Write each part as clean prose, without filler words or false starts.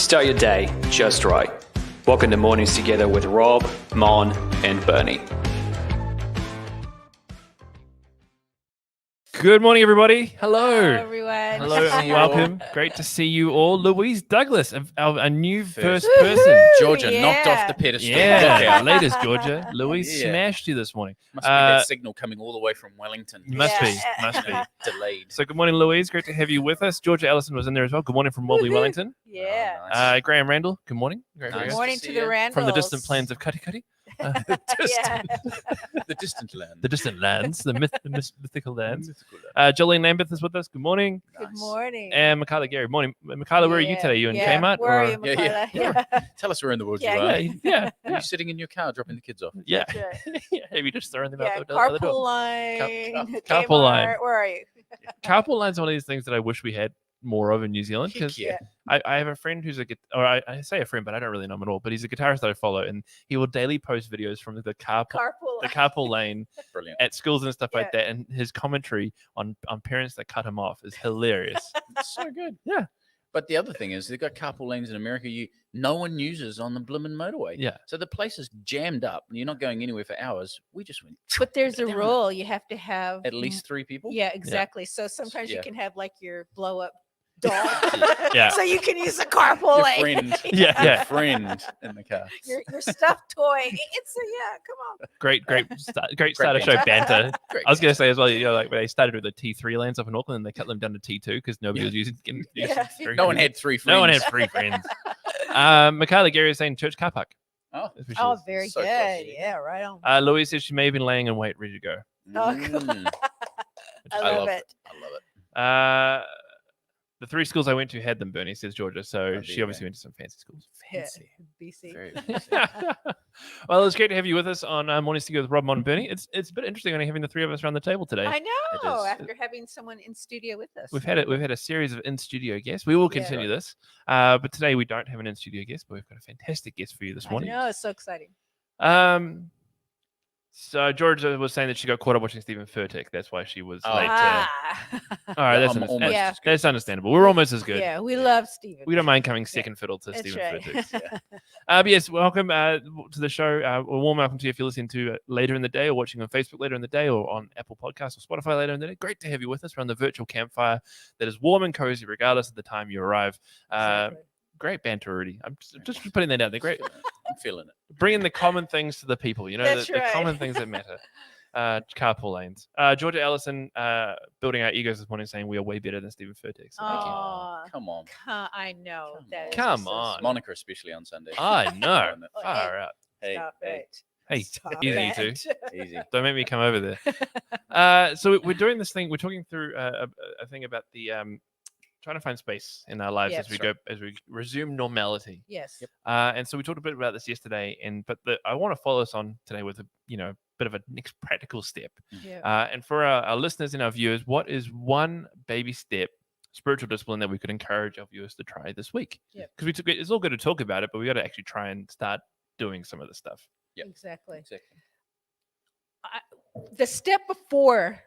Start your day just right. Welcome to Mornings Together with Rob, Mon, and Bernie. Good morning, everybody. Hello. Hello, everyone. Hello and welcome. Great to see you all. Louise Douglas, a new first person. Woohoo! Georgia Yeah. knocked off the pedestal. Yeah, latest Georgia. Louise Yeah. smashed you this morning. Must be that signal coming all the way from Wellington. Must be. Delayed. So good morning, Louise. Great to have you with us. Georgia Ellison was in there as well. Good morning from Wobbly, Woohoo. Wellington. Yeah. Oh, nice. Graham Randall, good morning. Great Nice. to Good see morning to to see the you. Randalls. from the distant plains of Katikati. The distant land. The distant lands, the mythical lands. Jolene Lambeth is with us. Good morning. Good Nice. morning. And Michaela Gary. Morning. Michaela, where are you today? You in Kmart? Where are or- you, Michaela? Yeah. Tell us where in the world Yeah, you are. Yeah. Are you sitting in your car dropping the kids off? Yeah. That's right. Yeah. Have you just thrown them Yeah, out the other carpool door? line. Carpool Kmart, line. Where are you? Carpool line's one of these things that I wish we had more of in New Zealand because Yeah. I have a friend who's I say a friend, but I don't really know him at all. But he's a guitarist that I follow, and he will daily post videos from the carpool lane Brilliant. at schools and stuff like Yeah. that. And his commentary on parents that cut him off is hilarious. It's so good. Yeah. But the other thing is they've got carpool lanes in America no one uses on the Bloomin' motorway. Yeah. So the place is jammed up. You're not going anywhere for hours. We just went But there's a down rule. You have to have at least 3 people. Yeah, exactly. So sometimes Yeah. you can have like your blow up dog. Yeah. So you can use the carpool Your lane. friend. Yeah. Your Yeah. friend in the car. Your stuffed toy. It's come on. Great start of show banter. Great. I was going to say as well, like when they started with the T3 lanes up in Auckland, and they cut them down to T2 because nobody was using. Yeah. No one had 3 friends. No one had 3 friends. Michaela Gary is saying church car park. Oh, That's what she Oh, is. very So good. close. Yeah, right on. Louise says she may have been laying in wait, ready to go. Oh, cool. Mm, I I love love it. I love it. The 3 schools I went to had them, Bernie, says Georgia. So there she you obviously go. went to some fancy schools. Yeah, Fancy. BC. Very Well, it's great to have you with us on Mornings Together with Rob, Mon, and Bernie. It's a bit interesting only having the 3 of us around the table today. I know. is. After having someone in studio with us. We've had a series of in-studio guests. We will Yeah. continue this. But today we don't have an in-studio guest, but we've got a fantastic guest for you this I morning. know. It's so exciting. So Georgia was saying that she got caught up watching Stephen Furtick. That's why she was Oh. late. Ah. All right, that's, I'm understandable. almost Yeah. as good. That's understandable. We're almost as good. Yeah, we love Steven. We don't mind coming second fiddle to That's Stephen right. Furtick. But yes, welcome to the show. A warm welcome to you if you're listening to later in the day or watching on Facebook later in the day or on Apple Podcasts or Spotify later in the day. Great to have you with us around the virtual campfire that is warm and cozy regardless of the time you arrive. Exactly. Great banter already. I'm just putting that out there. Great. I'm feeling it. Bringing the common things to the people, That's the right. common things that matter. Carpool lanes. Georgia Ellison building our egos this morning saying we are way better than Stephen Furtick. So thank you. Aw, Come on. I know. Come that on. is Come just so on. sweet. Monica, especially on Sunday. I know. Doing it. Oh, Far out. Hey, Stop hey, it. Hey, Stop easy it. too. easy. Don't make me come over there. So we're doing this thing. We're talking through a thing about the trying to find space in our lives Yeah, as we sure. go as we resume normality. Yes. And so we talked a bit about this yesterday, but I want to follow us on today with a bit of a next practical step. Yeah. And for our listeners and our viewers, what is one baby step, spiritual discipline that we could encourage our viewers to try this week? Yep. Because it's all good to talk about it, but we got to actually try and start doing some of the stuff. Yep. Exactly. Exactly. The step before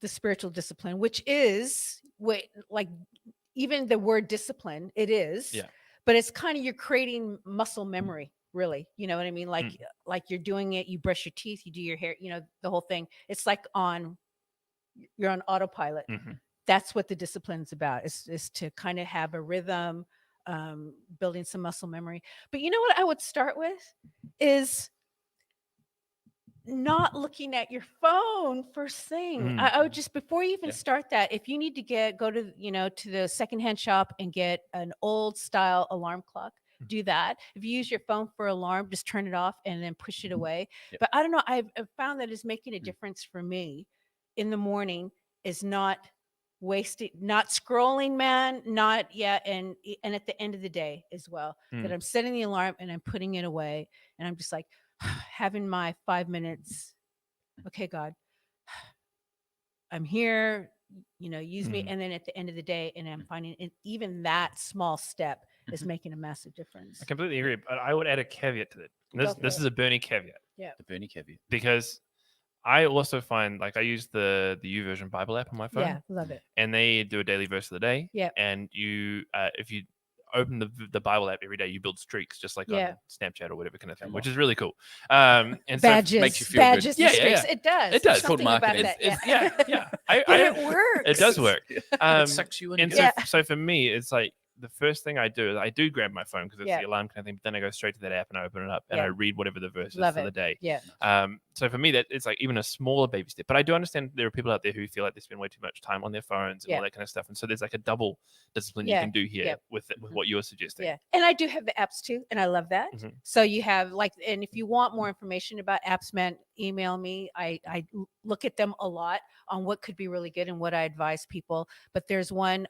the spiritual discipline, which is like even the word discipline, it is. Yeah. But it's kind of you're creating muscle memory, really. You know what I mean? Like you're doing it, you brush your teeth, you do your hair, the whole thing. It's like you're on autopilot. Mhm. That's what the discipline's about, is to kind of have a rhythm, building some muscle memory. But you know what I would start with is not looking at your phone first thing. I would just, before you even Yeah. start that, if you need to go to to the secondhand shop and get an old style alarm clock, do that. If you use your phone for alarm, just turn it off and then push it away. Yep. But I don't know, I've found that is making a difference for me in the morning, is not wasting, not scrolling, man, not and at the end of the day as well, that I'm setting the alarm and I'm putting it away, and I'm just like having my 5 minutes. Okay, God, I'm here, use me. And then at the end of the day, and I'm finding even that small step is making a massive difference. I completely agree. But I would add a caveat to that. Go for This it. is a Bernie caveat The Bernie caveat. because I also find, like, I use the YouVersion Bible app on my phone. Yeah, love it. And they do a daily verse of the day. Yep. And you, if you open the Bible app every day, you build streaks, just like Yeah. on Snapchat or whatever kind of thing, Come which on. is really cool. And Badges, makes you feel good. badges, Yeah, and yeah, streaks. yeah. It does. It does. There's It's called something about marketing. that. yeah. But it works. It does work. It sucks you in. And good. so for me, it's like the first thing I do is I do grab my phone because it's Yeah. the alarm kind of thing. But then I go straight to that app and I open it up and Yeah. I read whatever the verse Love is for the it. day. Yeah. So for me, that it's like even a smaller baby step. But I do understand there are people out there who feel like they spend way too much time on their phones and Yeah. all that kind of stuff. And so there's like a double discipline Yeah. you can do here Yeah. with what you're suggesting. Yeah. And I do have the apps too, and I love that. Mhm. So you have and if you want more information about apps, man, email me. I look at them a lot on what could be really good and what I advise people. But there's one,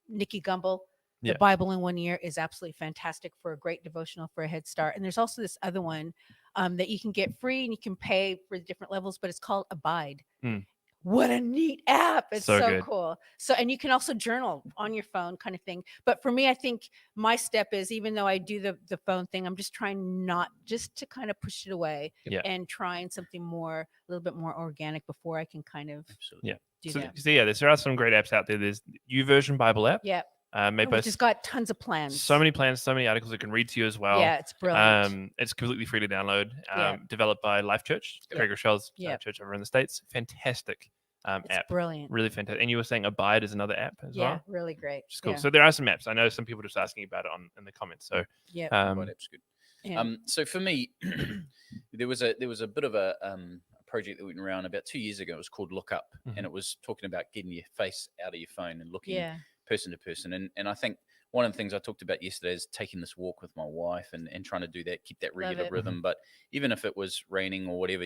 Nikki Gumbel, The Yeah. Bible in 1 Year, is absolutely fantastic for a great devotional for a head start. And there's also this other one that you can get free and you can pay for the different levels, but it's called Abide. Mm. What a neat app. It's So so good. cool. So, and you can also journal on your phone kind of thing. But for me, I think my step is, even though I do the phone thing, I'm just trying not just to kind of push it away Yeah. and trying something a little bit more organic before I can kind of Absolutely. Yeah. do So, that. so yeah, there are some great apps out there. There's YouVersion Bible app. Yeah. Made by Which has got tons of plans. so many plans, so many articles it can read to you as well. Yeah, it's brilliant. It's completely free to download. Yeah. Developed by Life Church, Yeah. Craig Rochelle's Yeah. church over in the States. Fantastic It's app. brilliant. Really fantastic. And you were saying Abide is another app as Yeah, well. really great. Which is cool. Yeah. So there are some apps. I know some people just asking about it in the comments. So Yeah. Right, that's good. Yeah. So for me, there was a bit of a project that went around about 2 years ago. It was called Look Up, Mhm. and it was talking about getting your face out of your phone and looking Yeah. person to person. And I think one of the things I talked about yesterday is taking this walk with my wife and trying to do that, keep that Love regular it. rhythm. But even if it was raining or whatever,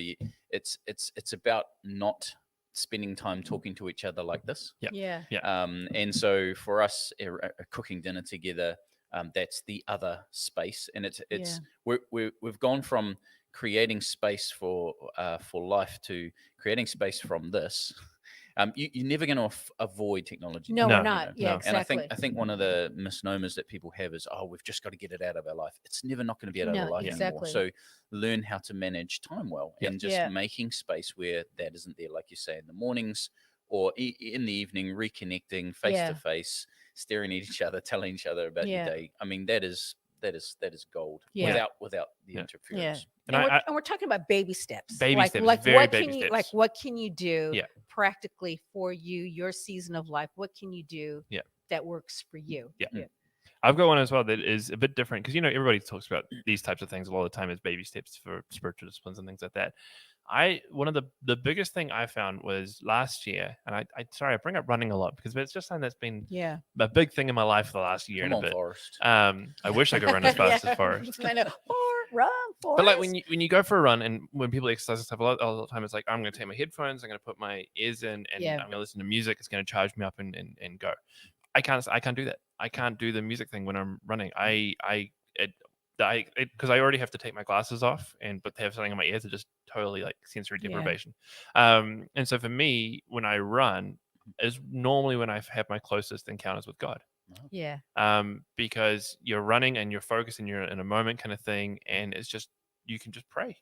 it's about not spending time talking to each other like this. Yeah. Yeah. And so for us, cooking dinner together, that's the other space, and it's we've gone from creating space for life to creating space from this. You're never going to avoid technology. No, No, we're not. Yeah, no. exactly. And I think one of the misnomers that people have is, oh, we've just got to get it out of our life. It's never not going to be out of our life exactly. anymore. So learn how to manage time well, Yeah. and just making space where that isn't there, like you say, in the mornings or in the evening, reconnecting face to face, staring at each other, telling each other about your day. I mean, that is gold. Yeah. Without the Yeah. interference. And And we're talking about baby steps. Baby like, steps, Like very what baby can you steps. what can you do Yeah. practically for you, your season of life? What can you do that works for you? Yeah. I've got one as well that is a bit different because everybody talks about these types of things a lot of the time as baby steps for spiritual disciplines and things like that. One of the biggest thing I found was last year, and I bring up running a lot because it's just something that's been a big thing in my life for the last year Come and on, a bit. Forrest. I wish I could run as fast as Forrest. I know. Run, Forrest. But like when you go for a run and when people exercise and stuff, a lot of the time it's like, I'm going to take my headphones, I'm going to put my ears in, and I'm going to listen to music. It's going to charge me up and go. I can't do that. I can't do the music thing when I'm running. Because I already have to take my glasses off but to have something in my ears are just totally like sensory deprivation. And so for me, when I run is normally when I have my closest encounters with God. Yeah. Because you're running and you're focused and you're in a moment kind of thing, and it's just you can just pray.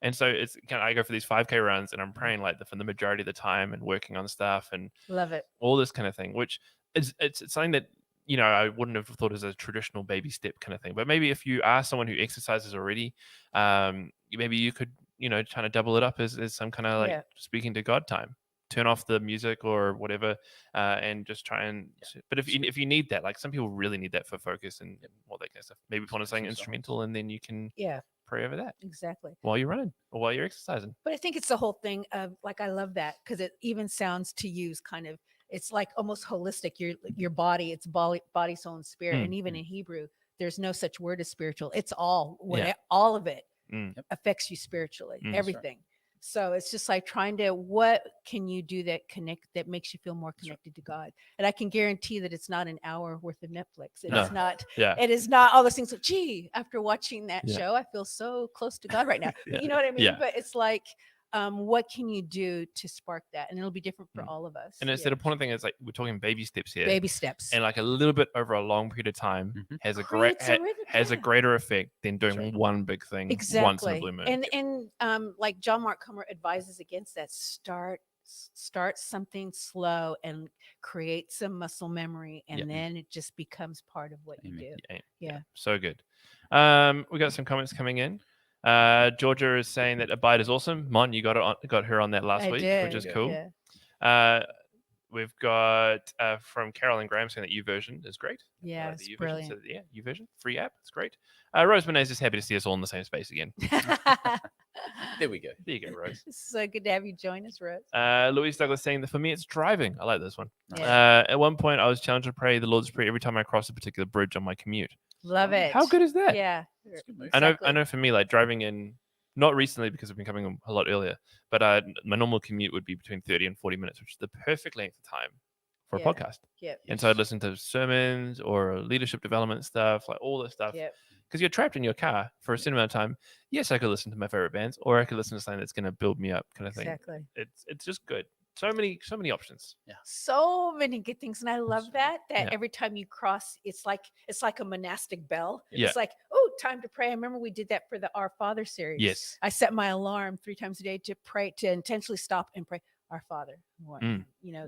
And so I go for these 5K runs and I'm praying like for the majority of the time and working on stuff and love it, all this kind of thing, which it's something that I wouldn't have thought as a traditional baby step kind of thing. But maybe if you are someone who exercises already, maybe you could trying to double it up as some kind of like speaking to God time. Turn off the music or whatever, and just try and. But if you need that, like some people really need that for focus and all that kind of stuff. Maybe put on something instrumental, and then you can pray over that exactly while you're running or while you're exercising. But I think it's the whole thing of like I love that because it even sounds to use kind of it's like almost holistic. Your body, it's body, soul, and spirit. And even in Hebrew, there's no such word as spiritual. It's all all of it affects you spiritually. Everything. So it's just like trying to, what can you do that makes you feel more connected to God? And I can guarantee that it's not an hour worth of Netflix. It's not, it is not all those things. So, gee, after watching that show, I feel so close to God right now. You know what I mean? But it's like, what can you do to spark that? And it'll be different for all of us. And it's the important thing is like, we're talking baby steps here. Baby steps. And like a little bit over a long period of time has a greater effect than doing one big thing once in a blue moon. And like John Mark Comer advises against that. Start start something slow and create some muscle memory, and Yep. then it just becomes part of what you Amen. do. Yeah. So good. We got some comments coming in. Georgia is saying that Abide is awesome. Mon, you got her on that last I week, did. which is Yeah. cool. Yeah. We've got from Carol and Graham saying that YouVersion is great. I Yeah, like it's the YouVersion. brilliant. So yeah, YouVersion, free app. It's great. Rose Menez is happy to see us all in the same space again. There we go. There you go, Rose. It's so good to have you join us, Rose. Louise Douglas saying that for me it's driving. I like this one. Yeah. At one point, I was challenged to pray the Lord's Prayer every time I cross a particular bridge on my commute. Love it. How good is that? Yeah. That's a good move. I know. Exactly. I know. For me, like driving in, not recently because I've been coming a lot earlier, but my normal commute would be between 30 and 40 minutes, which is the perfect length of time for Yeah. a podcast. Yep. And so I'd listen to sermons or leadership development stuff, like all this stuff. Yep. Because you're trapped in your car for a certain amount of time. Yes, I could listen to my favorite bands, or I could listen to something that's going to build me up, kind of thing. Exactly. It's just good. So many options. So many good things, and I love that. Yeah. Every time you cross, it's like a monastic bell. Yeah. It's like, oh, time to pray. I remember we did that for the Our Father series. Yes. I set my alarm 3 times a day to pray, to intentionally stop and pray, Our Father. Mm.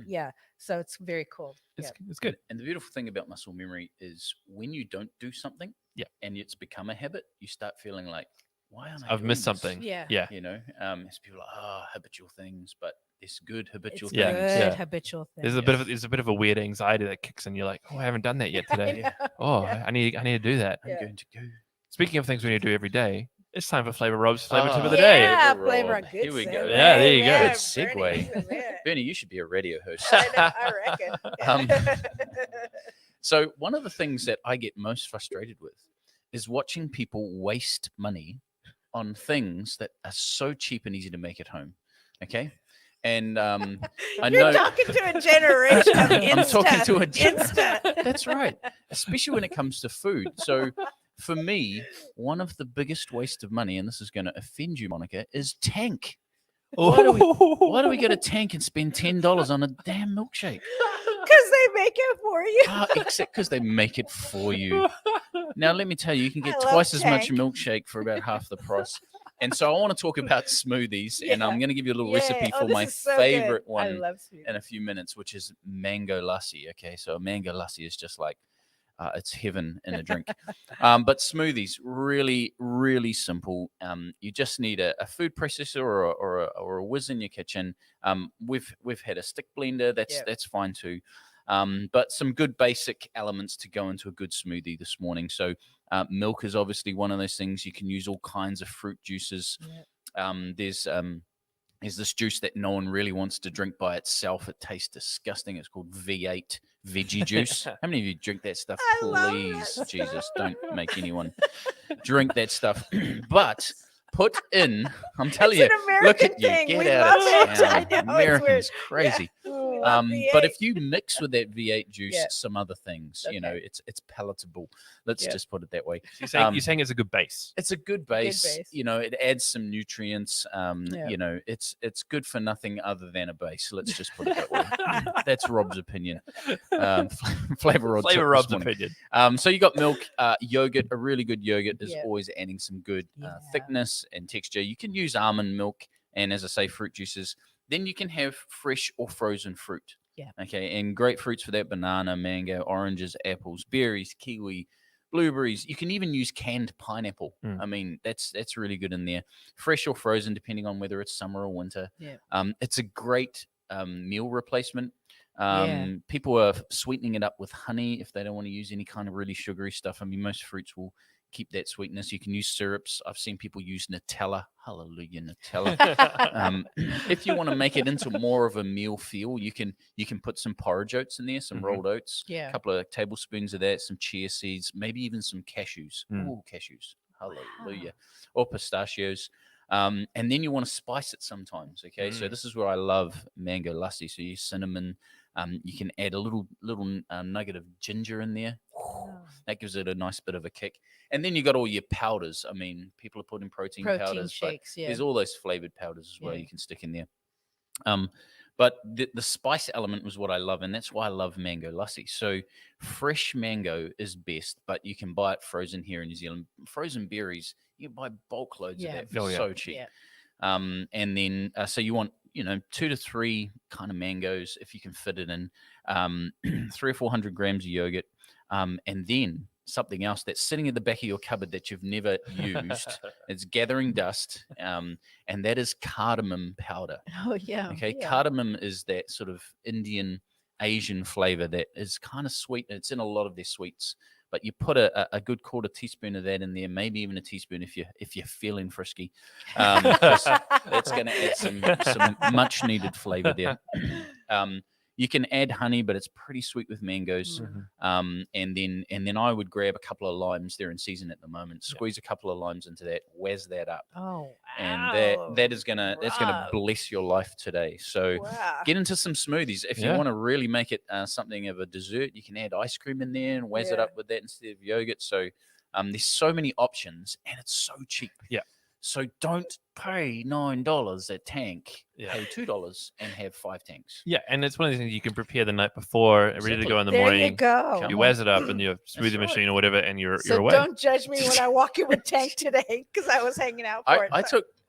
Yeah. So it's very cool. It's good. And the beautiful thing about muscle memory is when you don't do something, Yeah. and it's become a habit, you start feeling like, why aren't I I've doing missed this? something. Yeah. Yeah. You know, as people are like, habitual things, but it's good habitual It's Yeah. things. good Yeah. habitual thing. There's a bit of a weird anxiety that kicks in. You're like, oh, I haven't done that yet today. Yeah. Oh, Yeah. I need to do that. I'm Yeah. going to go. Speaking of things we need to do every day, it's time for Flavor Rob's flavor tip of the Oh, day. Yeah, Flavor flavor. Rob. Good Here we go. segue. Yeah, there you go. Yeah, Good segue. Bernie, yeah. Bernie, you should be a radio host. I know, I reckon. So one of the things that I get most frustrated with is watching people waste money on things that are so cheap and easy to make at home. Okay. And I You're know talking to a generation of I'm talking to a Insta. That's right. Especially when it comes to food. So for me, one of the biggest waste of money, and this is going to offend you, Monica, is Tank. Why do we go to Tank and spend $10 on a damn milkshake? Because they make it for you. Except because they make it for you. Now, let me tell you, you can get I love twice as much Tank. milkshake for about half the price. And so I want to talk about smoothies, and I'm Yeah. going to give you a little Yeah. recipe Oh, for this my is so favorite good. I one love sweet. in a few minutes, which is mango lassi. Okay, so a mango lassi is just like it's heaven in a drink. But smoothies, really, really simple. You just need a food processor or a whiz in your kitchen. We've had a stick blender. That's fine too. But some good basic elements to go into a good smoothie this morning. So milk is obviously one of those things. You can use all kinds of fruit juices. There's this juice that no one really wants to drink by itself. It tastes disgusting. It's called V8 veggie juice. How many of you drink that stuff? I love that Please, stuff. Jesus, don't make anyone drink that stuff. But put in, I'm telling It's you, an look American at you, thing. get We out love of it. I town. know, it's Americans, weird. crazy. We love But V8. if you mix with that V8 juice Yeah. some other things, you know, Okay. it's palatable. Let's Yeah. just put it that way. You're saying it's a good base. It's a good base. base. You know, it adds some nutrients. Yeah. You know, it's good for nothing other than a base. Let's just put it that way. That's Rob's opinion. Flavor Rob. Flavor Rob's opinion. So you got milk, yogurt. A really good yogurt is Yeah. always adding some good Yeah. thickness and texture. You can use almond milk and, as I say, fruit juices. Then you can have fresh or frozen fruit. Yeah. Okay. And great fruits for that: banana, mango, oranges, apples, berries, kiwi, blueberries. You can even use canned pineapple. Mm. I mean, that's really good in there. Fresh or frozen, depending on whether it's summer or winter. Yeah. It's a great meal replacement. Yeah. People are sweetening it up with honey if they don't want to use any kind of really sugary stuff. I mean, most fruits will keep that sweetness. You can use syrups. I've seen people use Nutella. Hallelujah, Nutella. If you want to make it into more of a meal feel, you can put some porridge oats in there, some Mhm. rolled oats, Yeah. a couple of tablespoons of that, some chia seeds, maybe even some cashews. Mm. Ooh, cashews. Hallelujah. Or pistachios. And then you want to spice it sometimes. Okay, so Mm. this is where I love mango lassi. So you use cinnamon. You can add a little nugget of ginger in there. Oh. That gives it a nice bit of a kick. And then you got all your powders. I mean, people are putting protein powders, but shakes. Yeah. there's all those flavored powders as well Yeah. you can stick in there. But the spice element was what I love, and that's why I love mango lassi. So fresh mango is best, but you can buy it frozen here in New Zealand. Frozen berries, you can buy bulk loads Yeah. of that for Oh, yeah. so cheap. Yeah. And then so you want 2 to 3 kind of mangoes if you can fit it in, 300 or 400 grams of yogurt, and then something else that's sitting at the back of your cupboard that you've never used. It's gathering dust, and that is cardamom powder. Oh yeah. Okay, yeah. cardamom is that sort of Indian Asian flavor that is kind of sweet. It's in a lot of their sweets, but you put a good quarter teaspoon of that in there, maybe even a teaspoon if you're feeling frisky. 'Cause that's going to add some much needed flavor there. You can add honey, but it's pretty sweet with mangoes. And then I would grab a couple of limes. They're in season at the moment. Squeeze a couple of limes into that, whiz that up, Oh, wow. and that's gonna bless your life today. So Wow. get into some smoothies. If you Yeah. want to really make it something of a dessert, you can add ice cream in there and whiz it Yeah. up with that instead of yogurt. So there's so many options, and it's so cheap. Yeah. So don't pay $9 at tank. Yeah. Pay $2 and have 5 tanks. Yeah, and it's one of these things you can prepare the night before, ready to Exactly. go in the There morning. you go. You wazz it up in your smoothie right. machine or whatever, and you're So away. don't judge me when I walk in with Tank today because I was hanging out for it.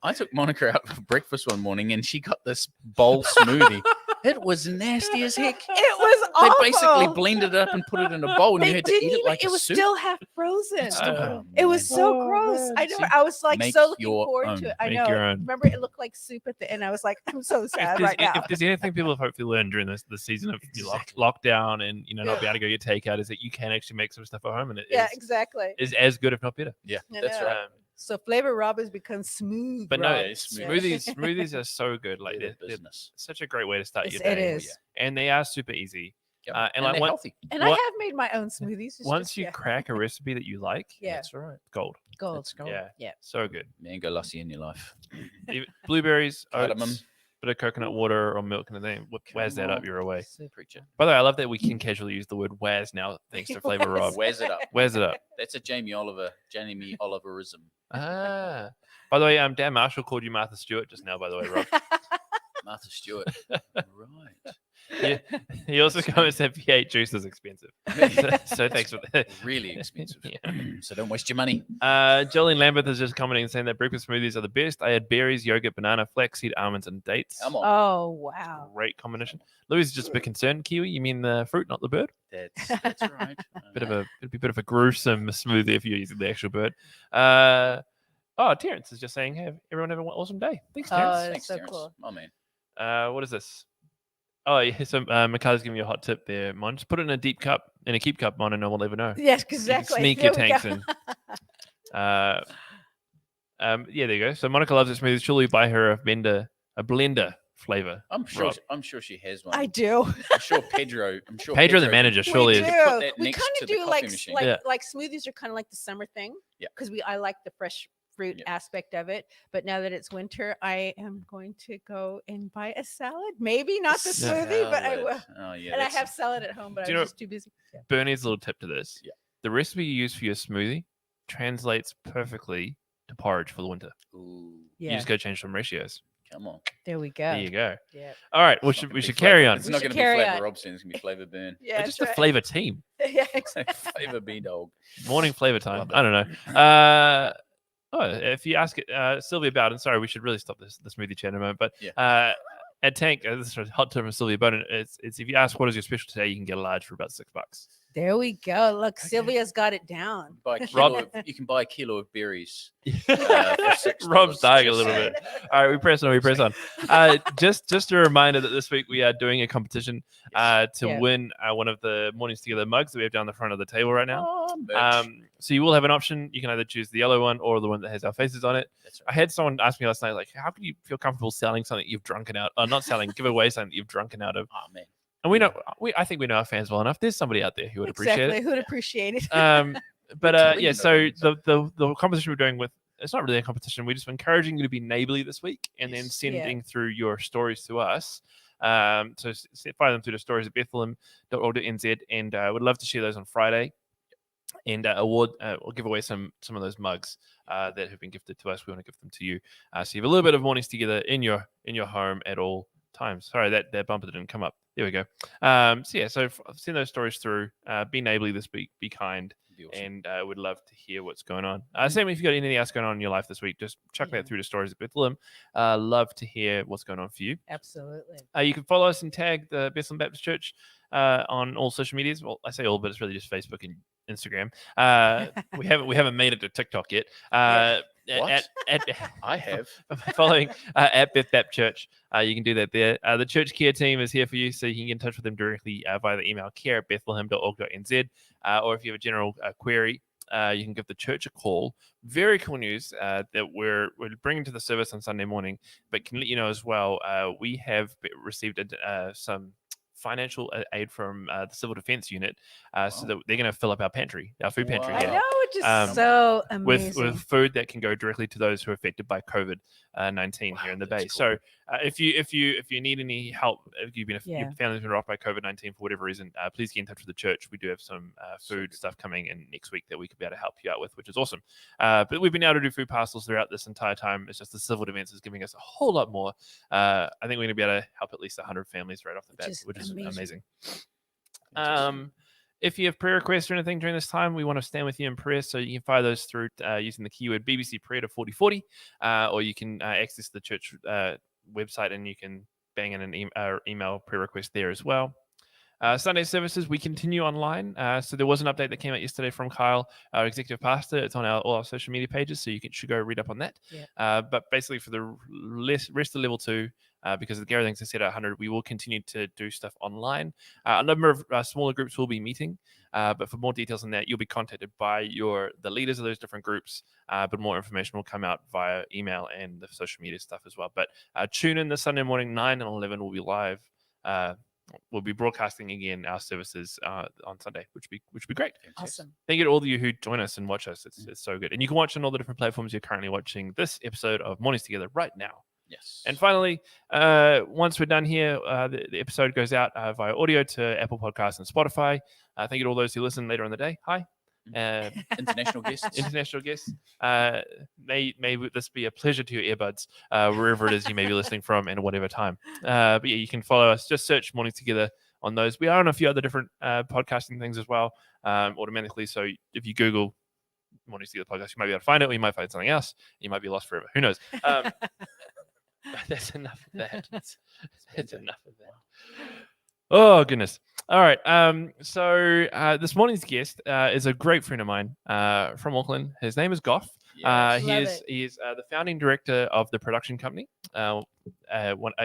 I took Monica out for breakfast one morning, and she got this bowl smoothie. It was nasty as heck. It was They awful. basically blended it up and put it in a bowl, and They you had to didn't eat it even, like it a was soup. still half frozen. Oh, It was so man. gross. I know. See? I was like Make so looking your forward own. to it. I Make know. your own. Remember, it looked like soup at the end. I was like, I'm so sad right now. If there's anything people have hopefully learned during the season of Exactly. lockdown and not be able to go get takeout, is that you can actually make some stuff at home, and it Yeah, exactly. is as good, if not better. Yeah, I that's know. right. So Flavor Rob has become smooth. But no, Rob. Yeah, smooth. smoothies are so good. Like They're they're business. such a great way to start It's- your it day. is. And they are super easy. Yep. And like they're one- healthy. And I What- have made my own smoothies. It's Once just, you yeah, crack a recipe that you like, Yeah. that's right, gold. gold. It's gold. Yeah, Yeah. so good. Mango lassi in your life. Blueberries, Cardamom. oats, bit of coconut water or milk, and then waz that up, on. you're away. Preacher. By the way, I love that we can casually use the word waz now, thanks to Flavor Rob. Waz it up. Waz it up. That's a Jamie Oliverism. Ah. By the way, Dan Marshall called you Martha Stewart just now, by the way, Rob. Martha Stewart. Right. Yeah. He also comments that V8 juice is expensive. So thanks for that. Really expensive. Yeah. So don't waste your money. Jolene Lambeth is just commenting saying that breakfast smoothies are the best. I had berries, yogurt, banana, flaxseed, almonds, and dates. Come on. Oh, wow. Great combination. Louis is just a bit concerned. Kiwi, you mean the fruit, not the bird? That's right. It'd be a bit of a gruesome smoothie if you're using the actual bird. Terrence is just saying, hey, everyone have an awesome day. Thanks, Terrence. That's Thanks, so Terrence. cool. Oh, man. What is this? Oh, yeah. So Mikhail's giving you a hot tip there, Mon. Just put it in a deep cup, in a keep cup, Mon, and no one will ever know. Yes, You can exactly. sneak There your we tanks go. in. Yeah, there you go. So Monica loves it smoothie. Surely buy her a blender flavor. I'm sure. Rob. I'm sure she has one. I do. I'm sure Pedro. Pedro, the manager, surely we is. do. Put that We next kind to of the do coffee like machine. Yeah. like smoothies are kind of like the summer thing. Yeah. Because I like the fresh fruit Yeah. aspect of it. But now that it's winter, I am going to go and buy a salad. Maybe not the smoothie, but I Salad. will. Oh yeah. And I that's- have salad at home, but Do I you was know- just too busy. Yeah. Bernie's little tip to this. Yeah. The recipe you use for your smoothie translates perfectly to porridge for the winter. Ooh, You Yeah. just go change some ratios. come on. There we go. There you go. Yeah. All right, we It's not should gonna we be should flavor- carry on. It's We not should going to be carry Flavor on. Robson. It's going to be Flavor Burn. Yeah. They're just that's a right. flavor team. Yeah, exactly. Flavor B Dog. Morning flavor time. Love it. I don't know. If you ask it, Sylvia Bowden. Sorry, we should really stop the smoothie chat in a moment. But Yeah. at Tank, this is a hot tip from Sylvia Bowden. It's if you ask what is your special today, you can get a large for about $6. There we go. Look, Okay. Sylvia's got it down. Buy a Rob- kilo of, you can buy a kilo of berries. For Rob's $6. dying a Just little saying. bit. All right, we press on. Just a reminder that this week we are doing a competition to Yeah. win one of the Mornings Together mugs that we have down the front of the table right now. Oh, merch. So you will have an option. You can either choose the yellow one or the one that has our faces on it. That's I right. had someone ask me last night, like, how can you feel comfortable selling something you've drunken out? Or not selling, give away something that you've drunken out of. Oh man. And I think we know our fans well enough. There's somebody out there who would appreciate Exactly. it. Who'd appreciate it? But It's yeah, really so not the competition we're doing with, it's not really a competition. We're just encouraging you to be neighborly this week and then Yes. sending through your stories to us. So fire them through the stories at bethlehem.org.nz, and I would love to share those on Friday and we'll give away some of those mugs that have been gifted to us. We want to give them to you, so you have a little bit of Mornings Together in your home at all times. Sorry, that bumper didn't come up. There we go. So send those stories through. Be neighborly this week. Be kind. be awesome. and would love to hear what's going on. Same if you've got anything else going on in your life this week, just chuck that through to Stories of Bethlehem. Love to hear what's going on for you. Absolutely. You can follow us and tag the Bethlehem Baptist Church on all social medias. Well, I say all, but it's really just Facebook and Instagram. We haven't made it to TikTok yet. What? I have. Following at Beth Bap Church. You can do that there. The church care team is here for you, so you can get in touch with them directly via the email care@bethlehem.org.nz, or if you have a general query, you can give the church a call. Very cool news that we're bringing to the service on Sunday morning, but can let you know as well, we have received some financial aid from the Civil Defense Unit, so that they're going to fill up our pantry, our food pantry. I here. know, which is so amazing. With food that can go directly to those who are affected by COVID-19 here in the Bay. Cool. So if you need any help, if you've been your family's been rocked by COVID-19 for whatever reason, please get in touch with the church. We do have some food stuff coming in next week that we could be able to help you out with, which is awesome. But we've been able to do food parcels throughout this entire time. It's just the Civil Defense is giving us a whole lot more. I think we're going to be able to help at least 100 families right off the bat, which is amazing. If you have prayer requests or anything during this time, we want to stand with you in prayer. So you can fire those through using the keyword BBC Prayer to 4040, or you can access the church website and you can bang in an email prayer request there as well. Sunday services, we continue online. So there was an update that came out yesterday from Kyle, our executive pastor. It's on all our social media pages, so you should go read up on that. But basically for the rest of level 2, because the Gary things are set at 100, we will continue to do stuff online. A number of smaller groups will be meeting, but for more details on that, you'll be contacted by the leaders of those different groups, but more information will come out via email and the social media stuff as well. But tune in this Sunday morning, 9 and 11 will be live. We'll be broadcasting again our services on Sunday, which would be great. Awesome. Thank you to all of you who join us and watch us. It's so good. And you can watch on all the different platforms you're currently watching this episode of Mornings Together right now. Yes. And finally, once we're done here, the episode goes out via audio to Apple Podcasts and Spotify. Thank you to all those who listen later in the day. Hi. International guests. May this be a pleasure to your earbuds, wherever it is you may be listening from and whatever time. But yeah, you can follow us. Just search Mornings Together on those. We are on a few other different podcasting things as well, automatically. So if you Google Mornings Together podcast, you might be able to find it, or you might find something else. You might be lost forever. Who knows? But that's enough of that. That's enough of that. Oh, goodness. All right. So this morning's guest is a great friend of mine from Auckland. His name is Goff. He is the founding director of the production company, a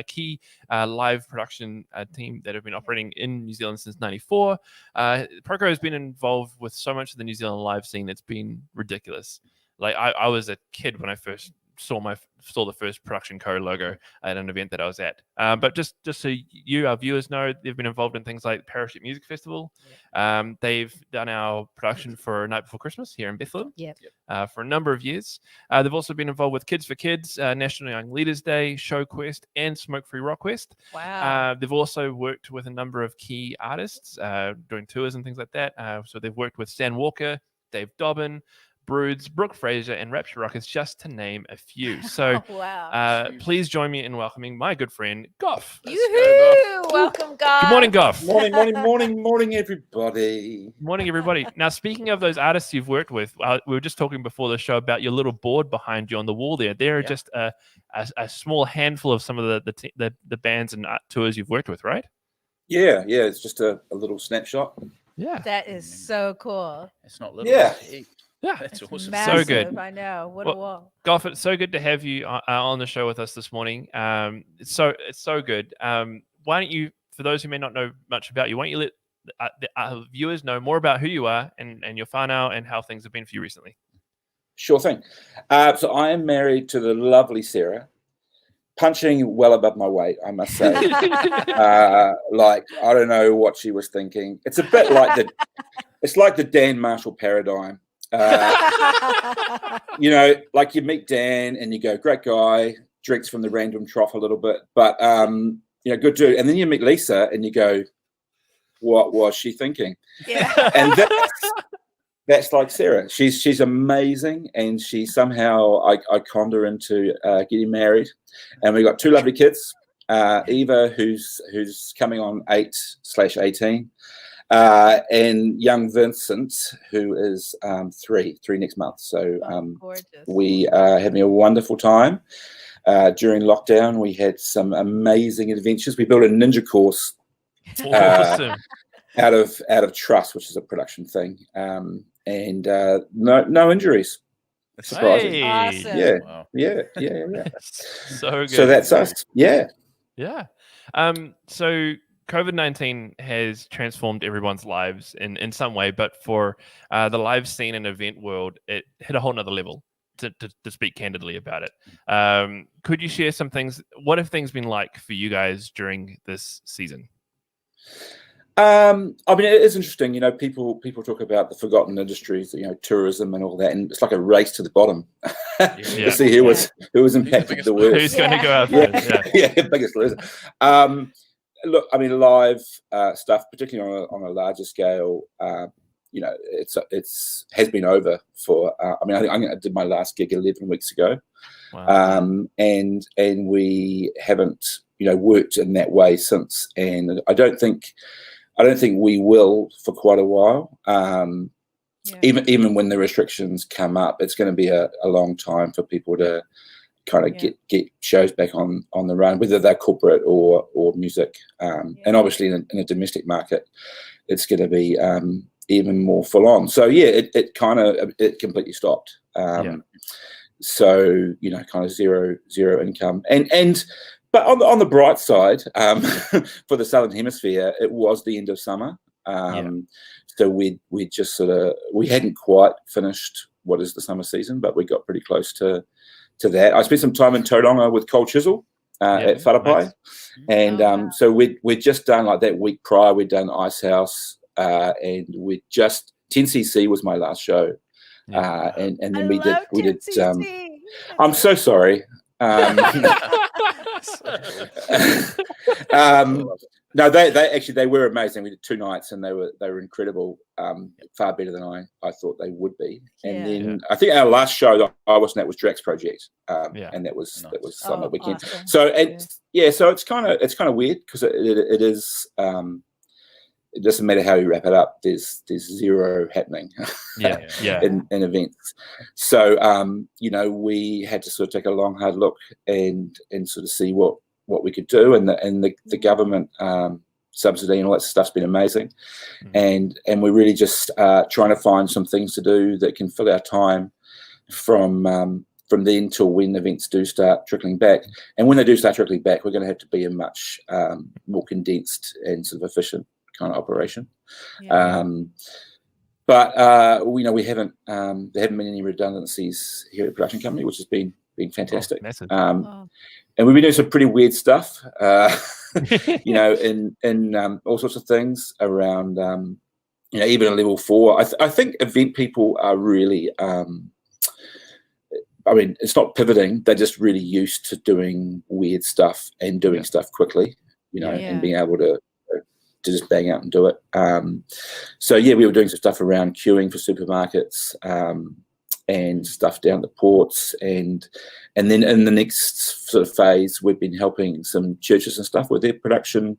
key live production team that have been operating in New Zealand since '94. Proco has been involved with so much of the New Zealand live scene that's been ridiculous. Like I was a kid when I first saw the first Production Co logo at an event that I was at. But just so our viewers know, they've been involved in things like Parachute Music Festival. They've done our production for Night Before Christmas here in Bethlehem for a number of years. They've also been involved with Kids for Kids, National Young Leaders Day, Show Quest, and Smoke Free Rock Quest. Wow. They've also worked with a number of key artists doing tours and things like that. So they've worked with Stan Walker, Dave Dobbin, Broods, Brooke Fraser, and Rapture Rockets, just to name a few. So please join me in welcoming my good friend, Goff. Welcome, Goff. Good morning, Goff. Morning, everybody. Morning, everybody. Now, speaking of those artists you've worked with, we were just talking before the show about your little board behind you on the wall there. There are just a small handful of some of the bands and tours you've worked with, right? Yeah. It's just a little snapshot. Yeah. That is so cool. It's not little. Yeah, that's awesome. Massive, so good. I know. What a wall. Goff, it's so good to have you on the show with us this morning. It's so good. Why don't you, for those who may not know much about you, why don't you let the viewers know more about who you are and your whānau and how things have been for you recently? Sure thing. So I am married to the lovely Sarah, punching well above my weight, I must say. Like, I don't know what she was thinking. It's a bit like the Dan Marshall paradigm. Like you meet Dan and you go, great guy, drinks from the random trough a little bit, but good dude. And then you meet Lisa and you go, what was she thinking? Yeah. And that's like Sarah. She's amazing, and she somehow I conned her into getting married, and we got two lovely kids. Eva, who's coming on 8/18. and young Vincent, who is 3 next month. So Gorgeous. we are having a wonderful time. During lockdown, we had some amazing adventures. We built a ninja course Awesome. out of trust, which is a production thing, and no injuries. Surprising. Hey. Awesome. Yeah, Wow. yeah. So good. So that's us. Yeah. Yeah. So COVID-19 has transformed everyone's lives in some way, but for the live scene and event world, it hit a whole nother level. To speak candidly about it, could you share some things? What have things been like for you guys during this season? I mean, it is interesting. People talk about the forgotten industries, tourism and all that, and it's like a race to the bottom to see who was impacted the worst. Who's going to go out first? Yeah, biggest loser. Look, I mean, live stuff, particularly on a larger scale, it's has been over for. I think I did my last gig 11 weeks ago, Wow. and we haven't worked in that way since, and I don't think we will for quite a while. Even when the restrictions come up, it's going to be a long time for people to kind of get shows back on the run, whether they're corporate or music. And obviously in a domestic market, it's going to be even more full on. So it completely stopped. So kind of zero income, but on the bright side, for the Southern Hemisphere, it was the end of summer. So we just we hadn't quite finished what is the summer season, but we got pretty close to that. I spent some time in Tauranga with Cold Chisel at Wharapai, nice. and so we'd just done, like, that week prior, we'd done Ice House, and we just 10cc was my last show, and then we did. I'm so sorry. No, they were amazing. We did 2 nights and they were incredible, far better than I thought they would be. And then I think our last show that I wasn't at was Drax Project, and that was summer weekend. Awesome. So so it's kind of weird because it is. It doesn't matter how you wrap it up. There's zero happening. In events. So we had to sort of take a long, hard look and sort of see what we could do. And the government subsidy and all that stuff's been amazing. And we're really just trying to find some things to do that can fill our time from then till when events do start trickling back. And when they do start trickling back, we're going to have to be a much more condensed and sort of efficient kind of operation. But we haven't there haven't been any redundancies here at the production company, which has been fantastic. And we've been doing some pretty weird stuff, in all sorts of things around, even a level 4. I think event people are really, it's not pivoting. They're just really used to doing weird stuff and doing stuff quickly, and being able to just bang out and do it. We were doing some stuff around queuing for supermarkets, and stuff down the ports, and then in the next sort of phase, we've been helping some churches and stuff with their production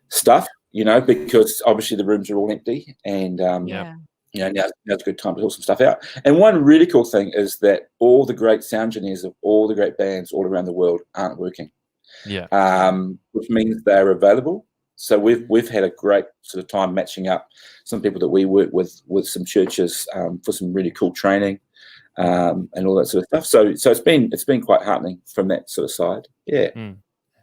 stuff, because obviously the rooms are all empty, and now's a good time to sort some stuff out. And one really cool thing is that all the great sound engineers of all the great bands all around the world aren't working, which means they're available. So we've had a great sort of time matching up some people that we work with some churches for some really cool training, and all that sort of stuff. So it's been quite heartening from that sort of side.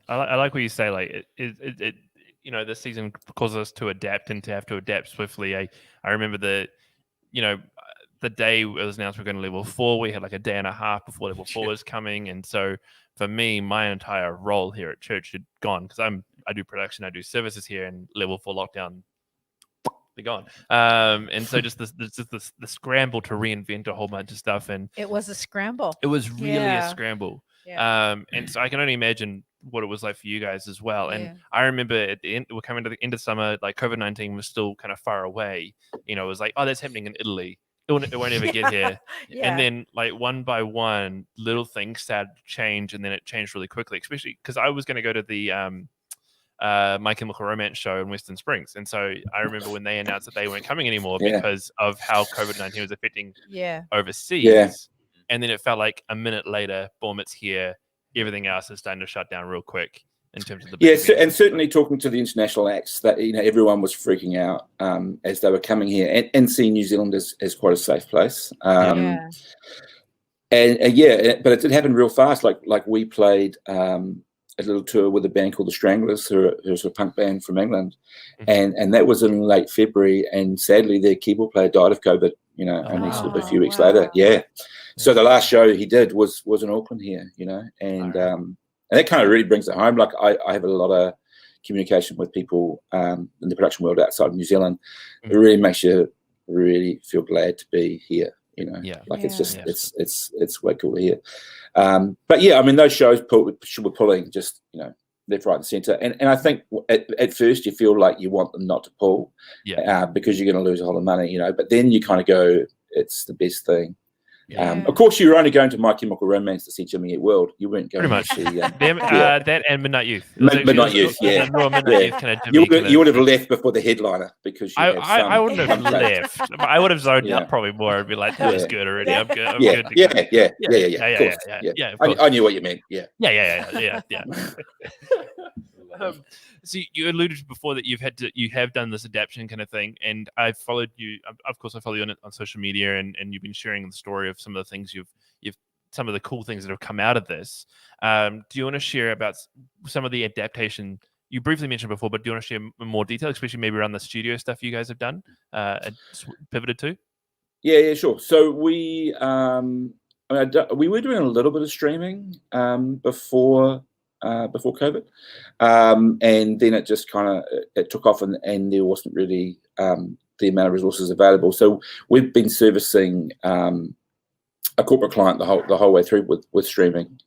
I like what you say. Like it this season causes us to adapt and to have to adapt swiftly. I remember the day it was announced we're going to level 4. We had like a day and a half before level 4 was coming, and so for me, my entire role here at church had gone because I do production, I do services here, and level 4 lockdown, they're gone. And so just the scramble to reinvent a whole bunch of stuff, and it was a scramble. It was really a scramble. And so I can only imagine what it was like for you guys as well. And I remember at the end, we're coming to the end of summer, like COVID-19 was still kind of far away. It was like, oh, that's happening in Italy. It won't ever get here. And then, like, one by one, little things started to change, and then it changed really quickly, especially because I was going to go to the My Chemical Romance show in Western Springs. And so I remember when they announced that they weren't coming anymore Yeah. because of how COVID-19 was affecting Yeah. overseas. Yeah. And then it felt like a minute later, boom, it's here. Everything else is starting to shut down real quick in terms of the big Yes, events. and certainly talking to the international acts, that everyone was freaking out as they were coming here and seeing New Zealand as quite a safe place. Yeah. And yeah, but it did happen real fast. Like we played a little tour with a band called the Stranglers, who's a punk band from England, and that was in late February. And sadly, their keyboard player died of COVID. Only sort of a few weeks later. Yeah. So the last show he did was in Auckland here. And that kind of really brings it home. Like I have a lot of communication with people in the production world outside of New Zealand. It really makes you really feel glad to be here. It's just it's way cool to hear. But yeah, I mean those shows were pulling just left, right, and centre. And I think at first you feel like you want them not to pull, because you're going to lose a whole lot of money, But then you kind of go, it's the best thing. Of course, you were only going to My Chemical Romance to see Jimmy Eat World. You weren't going pretty much to see that and Midnight Youth. Midnight Youth. Yeah, you would have left before the headliner because I wouldn't have left. I would have zoned out probably more. I'd be like, that was good already. I'm good. I'm good to go. Yeah. I knew what you meant. Yeah. So you alluded to before that you have done this adaptation kind of thing, and I've followed you. Of course, I follow you on social media, and you've been sharing the story of some of the things you've some of the cool things that have come out of this. Do you want to share about some of the adaptation you briefly mentioned before, but do you want to share more detail, especially maybe around the studio stuff you guys have done and pivoted to? Yeah, sure. So we were doing a little bit of streaming before COVID, and then it just kind of took off, and there wasn't really the amount of resources available. So we've been servicing a corporate client the whole way through with streaming,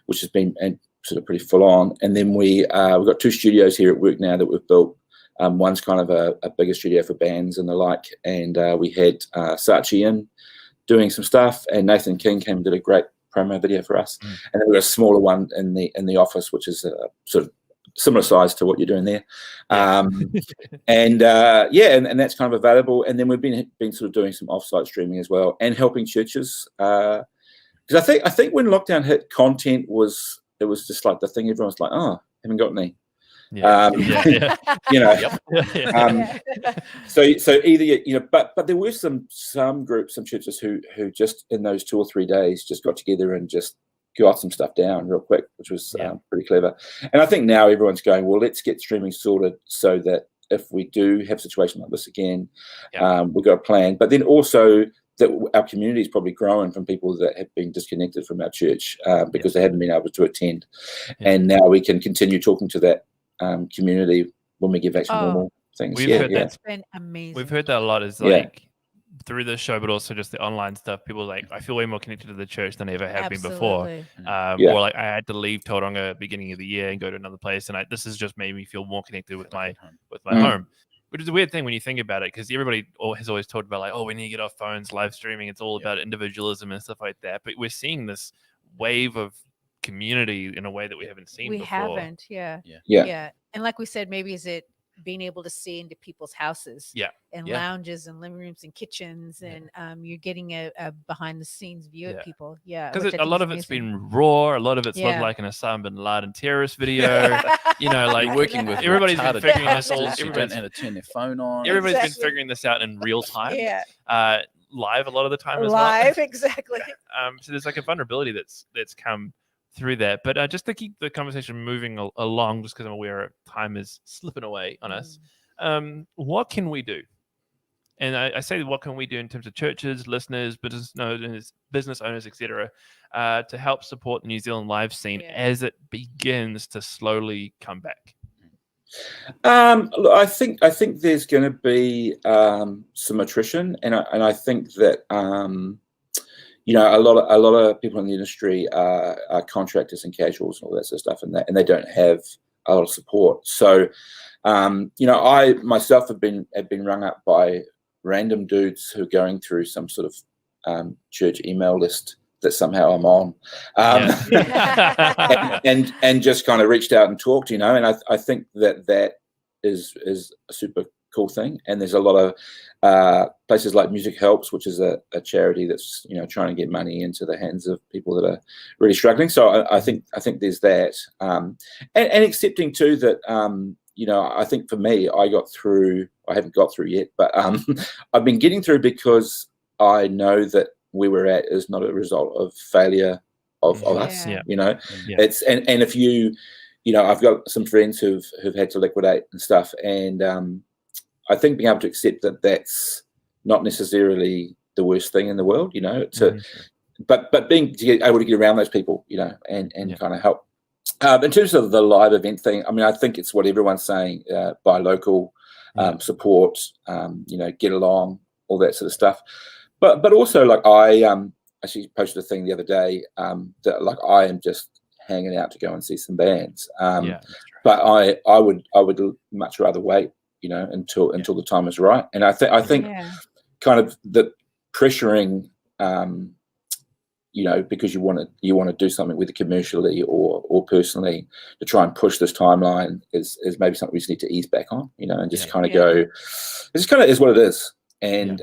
which has been sort of pretty full on. And then we've got 2 studios here at work now that we've built. One's kind of a bigger studio for bands and the like, and we had Saatchi in doing some stuff, and Nathan King came and did a great promo video for us, and then we've got a smaller one in the office, which is sort of similar size to what you're doing there, and that's kind of available. And then we've been sort of doing some offsite streaming as well, and helping churches, because I think when lockdown hit, content was just like the thing everyone's like, oh, haven't got any. So either but there were some groups, some churches who just in those 2 or 3 days just got together and just got some stuff down real quick, which was pretty clever. And I think now everyone's going, well, let's get streaming sorted so that if we do have a situation like this again, we've got a plan. But then also that our community is probably growing from people that have been disconnected from our church because they haven't been able to attend, and now we can continue talking to that community when we get back to normal things. We've heard that's been amazing. We've heard that a lot is like through the show, but also just the online stuff. People like, I feel way more connected to the church than I ever have been before. Or like I had to leave Tauranga at the beginning of the year and go to another place, and this has just made me feel more connected with my home. Which is a weird thing when you think about it, because everybody has always talked about like, oh, we need to get off phones, live streaming. It's all about individualism and stuff like that. But we're seeing this wave of community in a way that we haven't seen before. We haven't, yeah. And like we said, maybe is it being able to see into people's houses, and lounges and living rooms and kitchens, and you're getting a behind the scenes view of people, because a lot of it's been raw, a lot of it's looked like an Osama bin Laden terrorist video. Like working with everybody's been figuring this all. Everybody don't have to turn their phone on. Everybody's been figuring this out in real time. Live a lot of the time as well. Exactly. So there's like a vulnerability that's come through that, but just to keep the conversation moving along, just because I'm aware time is slipping away on us, what can we do? And I say, what can we do in terms of churches, listeners, business owners, etc., to help support the New Zealand live scene as it begins to slowly come back? I think there's going to be some attrition, and I think that a lot of people in the industry are contractors and casuals and all that sort of stuff, and they don't have a lot of support. So, I myself have been rung up by random dudes who are going through some sort of church email list that somehow I'm on, and just kind of reached out and talked, and I think that is a super cool thing. And there's a lot of places like Music Helps, which is a charity that's trying to get money into the hands of people that are really struggling. So I think there's that, and accepting too that I think for me, I haven't got through yet, but I've been getting through because I know that where we're at is not a result of failure of us. It's and if I've got some friends who've had to liquidate and stuff, and I think being able to accept that that's not necessarily the worst thing in the world, but being able to get around those people, and kind of help. In terms of the live event thing, I mean, I think it's what everyone's saying: buy local, support, get along, all that sort of stuff. But also, like, I actually posted a thing the other day that, like, I am just hanging out to go and see some bands. But I would much rather wait, until the time is right. And I think kind of the pressuring, because you want to do something with it commercially or personally to try and push this timeline is maybe something we just need to ease back on, and just kind of go. It just kind of is what it is. And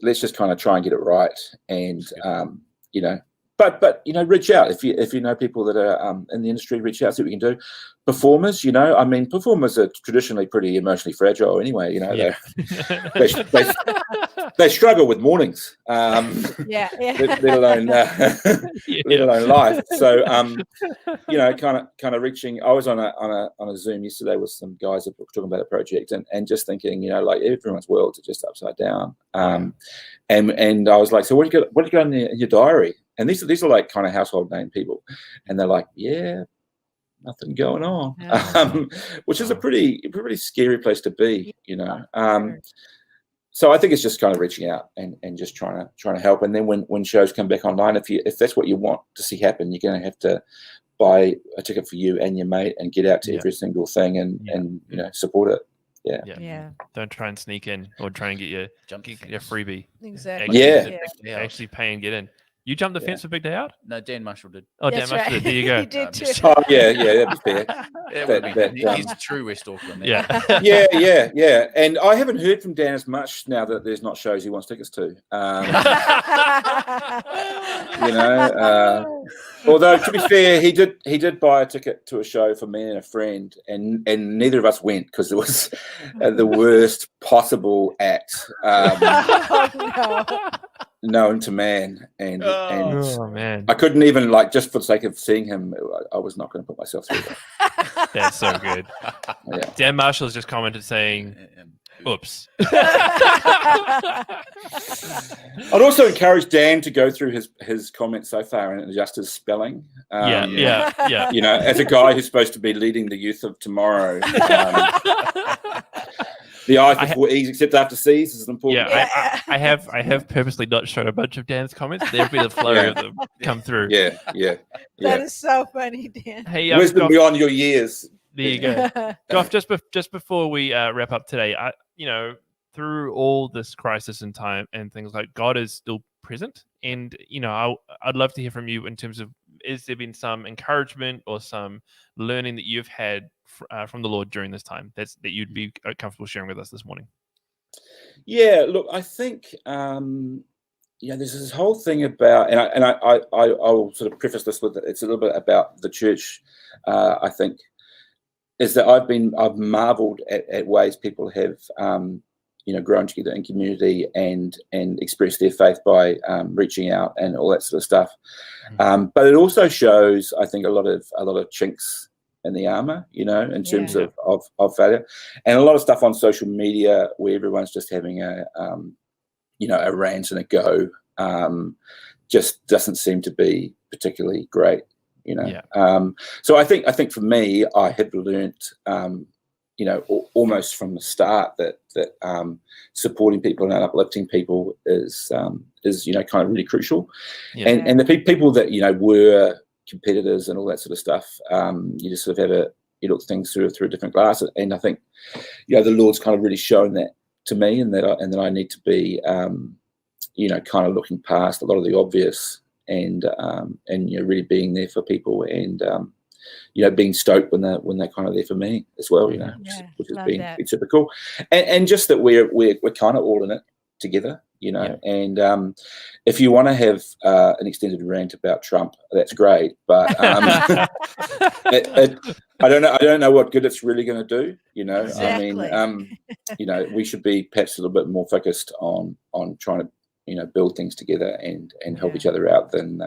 let's just kind of try and get it right, and but reach out if you know people that are in the industry. Reach out, see what we can do. Performers, performers are traditionally pretty emotionally fragile anyway. They struggle with mornings, let alone life. So kind of reaching. I was on a Zoom yesterday with some guys that were talking about a project, and just thinking, like, everyone's worlds are just upside down. And I was like, so what do you got in your diary? And these are like kind of household name people, and they're like, nothing going on, which is a pretty scary place to be, So I think it's just kind of reaching out and just trying to help. And then when shows come back online, if that's what you want to see happen, you're going to have to buy a ticket for you and your mate and get out to every single thing and support it. Yeah. Don't try and sneak in or try and get your freebie. Exactly. Actually pay and get in. You jumped the fence for Big Day Out? No, Dan Marshall did. Oh, Dan Marshall did. There you go. He did too. That'd be fair. He's a true West Auckland. Yeah. And I haven't heard from Dan as much now that there's not shows he wants tickets to. Although, to be fair, he did buy a ticket to a show for me and a friend, and neither of us went because it was the worst possible act. Known to man, and man, I couldn't even, like, just for the sake of seeing him, I was not going to put myself through that. That's so good. Dan Marshall has just commented saying, "Oops." I'd also encourage Dan to go through his comments so far and adjust his spelling. As a guy who's supposed to be leading the youth of tomorrow. The I's before E's, except after C's, is important. I have purposely not shown a bunch of Dan's comments. There'll be the flurry of them come through. Yeah. That is so funny, Dan. Hey, wisdom beyond your years. There you go. Goff, just before we wrap up today, through all this crisis and time and things, like, God is still present, and I'd love to hear from you in terms of, is there been some encouragement or some learning that you've had from the Lord during this time that you'd be comfortable sharing with us this morning? Yeah, look, I think there's this whole thing about, and I'll sort of preface this with, it's a little bit about the church. I think is that I've marveled at ways people have grown together in community and express their faith by reaching out and all that sort of stuff. But it also shows, I think, a lot of chinks in the armor, in terms of failure, and a lot of stuff on social media where everyone's just having a rant and a go, just doesn't seem to be particularly great, So I think for me, I have learnt, almost from the start that supporting people and uplifting people is kind of really crucial, and the people that were competitors and all that sort of stuff, you just sort of you look things through a different glass, and I think the Lord's kind of really shown that to me, and that I need to be kind of looking past a lot of the obvious and really being there for people, and being stoked when they're kind of there for me as well, which has been super cool, and just that we're kind of all in it together, and if you want to have an extended rant about Trump, that's great, but I don't know what good it's really going to do, Exactly. I mean, we should be perhaps a little bit more focused on trying to build things together and help each other out than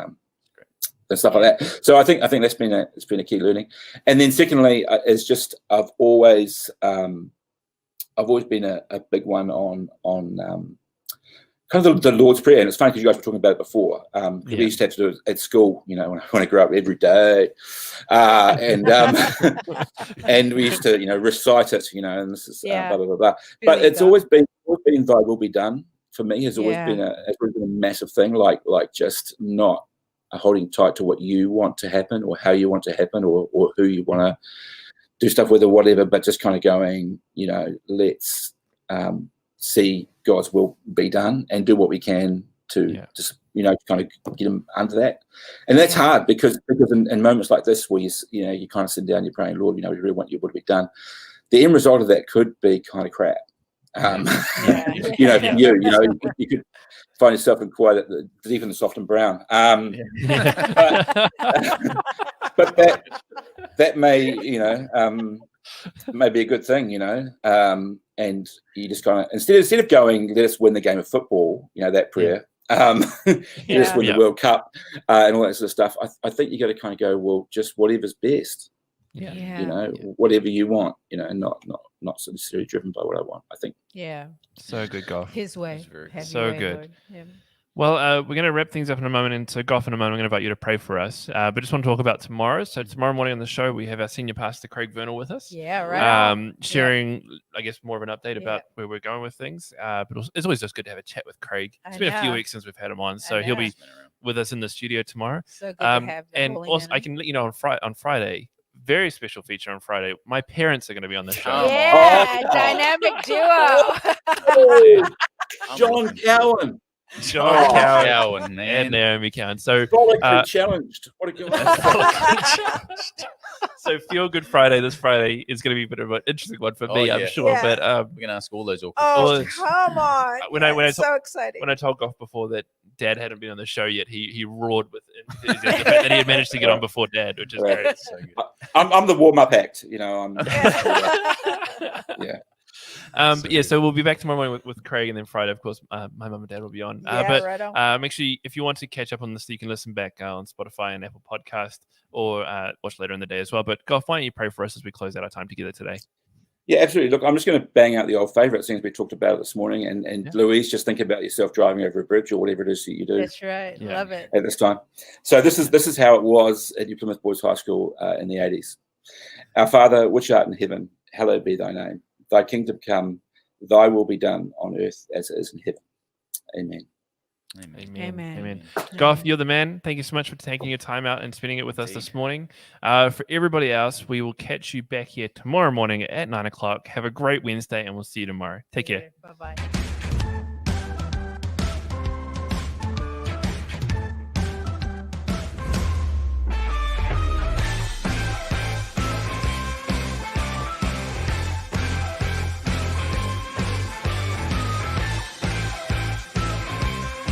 stuff like that. So I think that's been a key learning. And then secondly, is just I've always been a big one on kind of the Lord's Prayer. And it's funny because you guys were talking about it before. We used to have to do it at school, when I grew up every day, and and we used to recite it, and this is blah blah blah blah. But it's always been "Thy will be done" for me. Has always been a massive thing. Like just not holding tight to what you want to happen or how you want to happen or who you want to do stuff with or whatever, but just kind of going, let's see God's will be done and do what we can to just, kind of get them under that. And that's hard because in moments like this where you kind of sit down, you're praying, Lord, we really want your will to be done. The end result of that could be kind of crap. For you could find yourself in quite deep in the soft and brown. But that may, may be a good thing, and you just kind of instead of going, let us win the game of football, that prayer, let us win the World Cup and all that sort of stuff. I think you got to kind of go, well, just whatever's best. Whatever you want, and not necessarily driven by what I want. I think. Yeah. So good, Goff. His way. So good. Well, we're going to wrap things up in a moment, and so Goff, in a moment, I'm going to invite you to pray for us. But just want to talk about tomorrow. So tomorrow morning on the show, we have our senior pastor, Craig Vernal, with us. Yeah, right. Sharing, I guess, more of an update about where we're going with things. But it's always just good to have a chat with Craig. It's been a few weeks since we've had him on, so he'll be with us in the studio tomorrow. So good to have the and also, I can let you know on Friday. Very special feature on Friday. My parents are going to be on the show. Yeah, dynamic duo. John Cowan. John Cowan, man. And Naomi Cowan. So challenged. What a good So Feel Good Friday this Friday is going to be a bit of an interesting one for me, I'm sure. Yeah. But we're going to ask all those awkward questions. Come on! So exciting. When I told Goff before that Dad hadn't been on the show yet, he roared with enthusiasm that he had managed to get on before Dad, which is great. So good. I'm the warm-up act, So we'll be back tomorrow morning with Craig, and then Friday, of course, my mum and dad will be on. Make sure if you want to catch up on this, you can listen back on Spotify and Apple Podcast, or watch later in the day as well. But Goff, why don't you pray for us as we close out our time together today? Yeah, absolutely. Look, I'm just going to bang out the old favourite things we talked about this morning, and Louise, just think about yourself driving over a bridge or whatever it is that you do. That's right. Love it. At this time. So this is how it was at New Plymouth Boys High School in the 80s. Our Father, which art in heaven, hallowed be thy name. Thy kingdom come, thy will be done on earth as it is in heaven. Amen. Amen. Goff, you're the man. Thank you so much for taking your time out and spending it with us this morning. For everybody else, we will catch you back here tomorrow morning at 9 o'clock. Have a great Wednesday, and we'll see you tomorrow. Take care. Bye-bye.